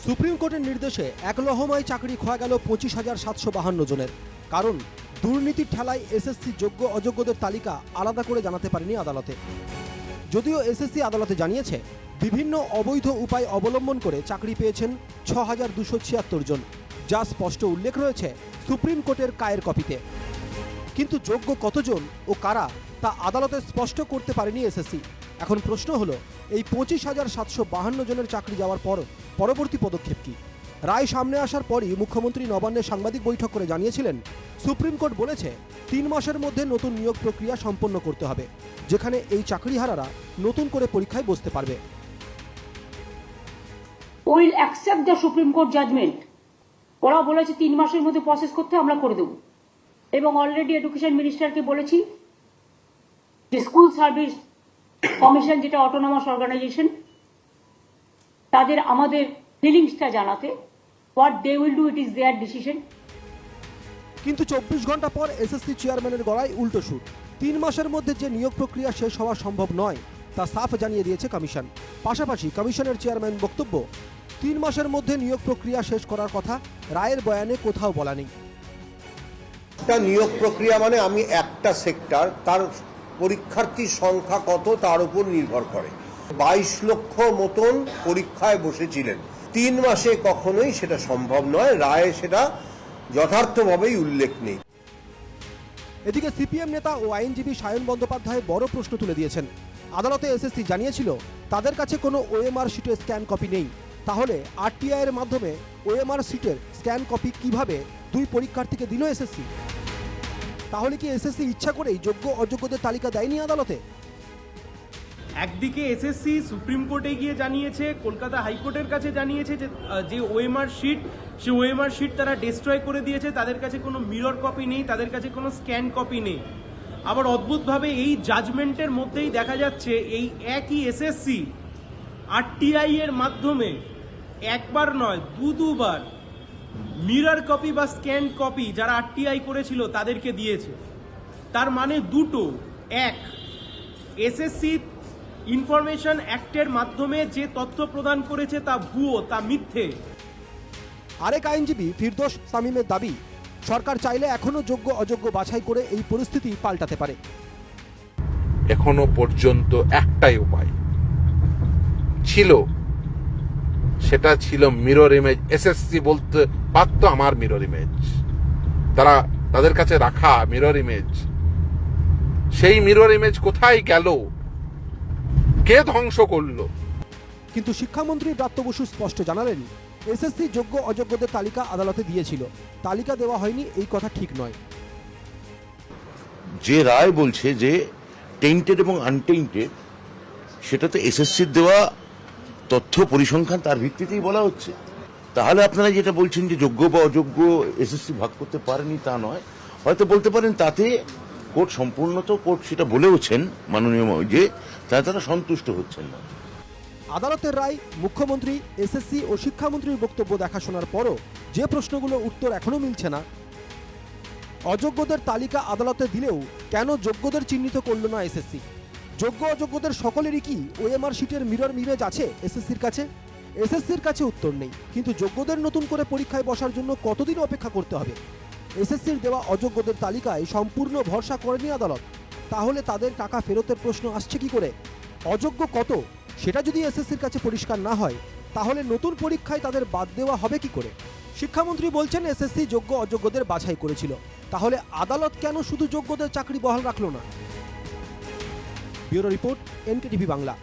Supreme কোর্টের নির্দেশে এক লহমায় চাকরি খোয়া গেল 25,752 জনের। কারণ দুর্নীতির ঠেলায় এসএসসি যোগ্য অযোগ্যদের তালিকা আলাদা করে জানাতে পারেনি আদালতে। যদিও এসএসসি আদালতে জানিয়েছে বিভিন্ন অবৈধ উপায় অবলম্বন করে চাকরি পেয়েছেন 6,276 জন, যা স্পষ্ট উল্লেখ রয়েছে সুপ্রিম কোর্টের কায়ের কপিতে। কিন্তু যোগ্য কতজন ও কারা তা আদালতে স্পষ্ট করতে পারেনি এসএসসি। এখন প্রশ্ন হলো, এই 25,752 জনের চাকরি যাওয়ার পর পরবর্তী পদক্ষেপ কি? রায় সামনে আসার পরই মুখ্যমন্ত্রী নবান্নে সাংবাদিক বৈঠক করে জানিয়েছিলেন, সুপ্রিম কোর্ট বলেছে 3 মাসের মধ্যে নতুন নিয়োগ প্রক্রিয়া সম্পন্ন করতে হবে, যেখানে এই চাকরিহারারা নতুন করে পরীক্ষায় বসতে পারবে। Will accept the supreme court judgement. ওরা বলেছে 3 মাসের মধ্যে প্রসেস করতে আমরা করে দেব, এবং অলরেডি এডুকেশন মিনিস্টারকে বলেছি যে স্কুল সার্ভিস কমিশন, যেটা অটোনমাস অর্গানাইজেশন, তাদের আমাদের ফিলিংসটা জানাতে। What they will do, it is their decision. কিন্তু 24 ঘন্টা পর এসএসসি চেয়ারম্যানের গলায় উল্টো সুর। 3 মাসের মধ্যে যে নিয়োগ প্রক্রিয়া শেষ হওয়া সম্ভব নয় তা সাফ জানিয়ে দিয়েছে কমিশন। পাশাপাশি কমিশনের চেয়ারম্যান বক্তব্য, 3 মাসের মধ্যে নিয়োগ প্রক্রিয়া শেষ করার কথা রায়ের বয়ানে কোথাও বলা নেই। নিয়োগ প্রক্রিয়া মানে আমি একটা সেক্টর, তার পরীক্ষার্থীর সংখ্যা কত তার উপর নির্ভর করে। 22 লক্ষ মতন পরীক্ষায় বসেছিলেন। 3 মাসে কখনোই সেটা সম্ভব নয়, রায়ে সেটা যথার্থভাবেই উল্লেখ নেই। এদিকে সিপিএম নেতা ও আইনজীবী সায়ন বন্দ্যোপাধ্যায় বড় প্রশ্ন তুলে দিয়েছেন। আদালতে এসএসসি জানিয়েছিল তাদের কাছে কোনো ওএমআর শিটের স্ক্যান কপি নেই। তাহলে আরটিআই এর মাধ্যমে ওএমআর শিটের স্ক্যান কপি কিভাবে 2 পরীক্ষার্থীকে দিল এসএসসি? তাহলে কি এসএসসি ইচ্ছা করেই যোগ্য অযোগ্যদের তালিকা দেয়নি আদালতে? একদিকে এসএসসি সুপ্রিম কোর্টে গিয়ে জানিয়েছে, কলকাতা হাইকোর্টের কাছে জানিয়েছে যে ওএমআর শিট, সে ওএমআর শিট তারা ডিস্ট্রয় করে দিয়েছে, তাদের কাছে কোনো মিরর কপি নেই, তাদের কাছে কোনো স্ক্যান কপি নেই। আবার অদ্ভুতভাবে এই জাজমেন্টের মধ্যেই দেখা যাচ্ছে এই একই এসএসসি আরটিআই এর মাধ্যমে একবার নয় দুবার মিরর কপি বা স্ক্যান কপি যারা আরটিআই করেছিল তাদেরকে দিয়েছে। তার মানে দুটো, এক, এসএসসি ইনফরমেশন অ্যাক্টের মাধ্যমে যে তথ্য প্রদান করেছে তা ভুয়ো, তা মিথ্যে। আরেক আইনজীবী ফিরদৌস শামীমের দাবি, সরকার চাইলে এখনো যোগ্য অযোগ্য বাছাই করে এই পরিস্থিতি পাল্টাতে পারে। এখনো পর্যন্ত একটাই উপায় ছিল, সেটা ছিল মিরর ইমেজ। এসএসসি বলতে পারত আমার মিরর ইমেজ, তাদের কাছে রাখা মিরর ইমেজ, সেই মিরর ইমেজ কোথায় গেল, কে ধ্বংস করলো? কিন্তু শিক্ষামন্ত্রী ব্রাত্য বসু স্পষ্ট জানালেন, এসএসসি যোগ্য অযোগ্যদের তালিকা আদালতে দিয়েছিল, তালিকা দেওয়া হয়নি এই কথা ঠিক নয়। যে রায় বলছে যে টেন্টেড এবং আনটেন্টেড, সেটা তো এসএসসির দেওয়া তথ্য পরিসংখ্যান, তার ভিত্তিতেই বলা হচ্ছে। তাহলে আপনারা যেটা বলছেন যে যোগ্য বা অযোগ্য এসএসসি ভাগ করতে পারেনি, তা নয়। হয়তো বলতে পারেন তাতে কোর্ট সম্পূর্ণত, কোর্ট সেটা বলেওছেন মাননীয় যে তারা সন্তুষ্ট হচ্ছেন না। আদালতের রায়, মুখ্যমন্ত্রী, এসএসসি ও শিক্ষামন্ত্রীর বক্তব্য দেখাশোনার পরও যে প্রশ্নগুলো উত্তর এখনো মিলছে না। অযোগ্যদের তালিকা আদালতে দিলেও কেন যোগ্যদের চিহ্নিত করল না এসএসসি? যোগ্য অযোগ্যদের সকলেরই কি ওএমআর শিটের মিরর ইমেজ আছে এসএসসির কাছে? এসএসসির কাছে উত্তর নেই। কিন্তু যোগ্যদের নতুন করে পরীক্ষায় বসার জন্য কতদিন অপেক্ষা করতে হবে? এসএসসির দেওয়া অযোগ্যদের তালিকায় সম্পূর্ণ ভরসা করেনি আদালত। তাহলে তাদের টাকা ফেরতের প্রশ্ন আসছে কি করে? অযোগ্য কত সেটা যদি এসএসসির কাছে পরিষ্কার না হয়, তাহলে নতুন পরীক্ষায় তাদের বাদ দেওয়া হবে কি করে? শিক্ষামন্ত্রী বলছেন এসএসসি যোগ্য অযোগ্যদের বাছাই করেছিল, তাহলে আদালত কেন শুধু যোগ্যদের চাকরি বহাল রাখলো না? Bureau report, NKTV Bangla.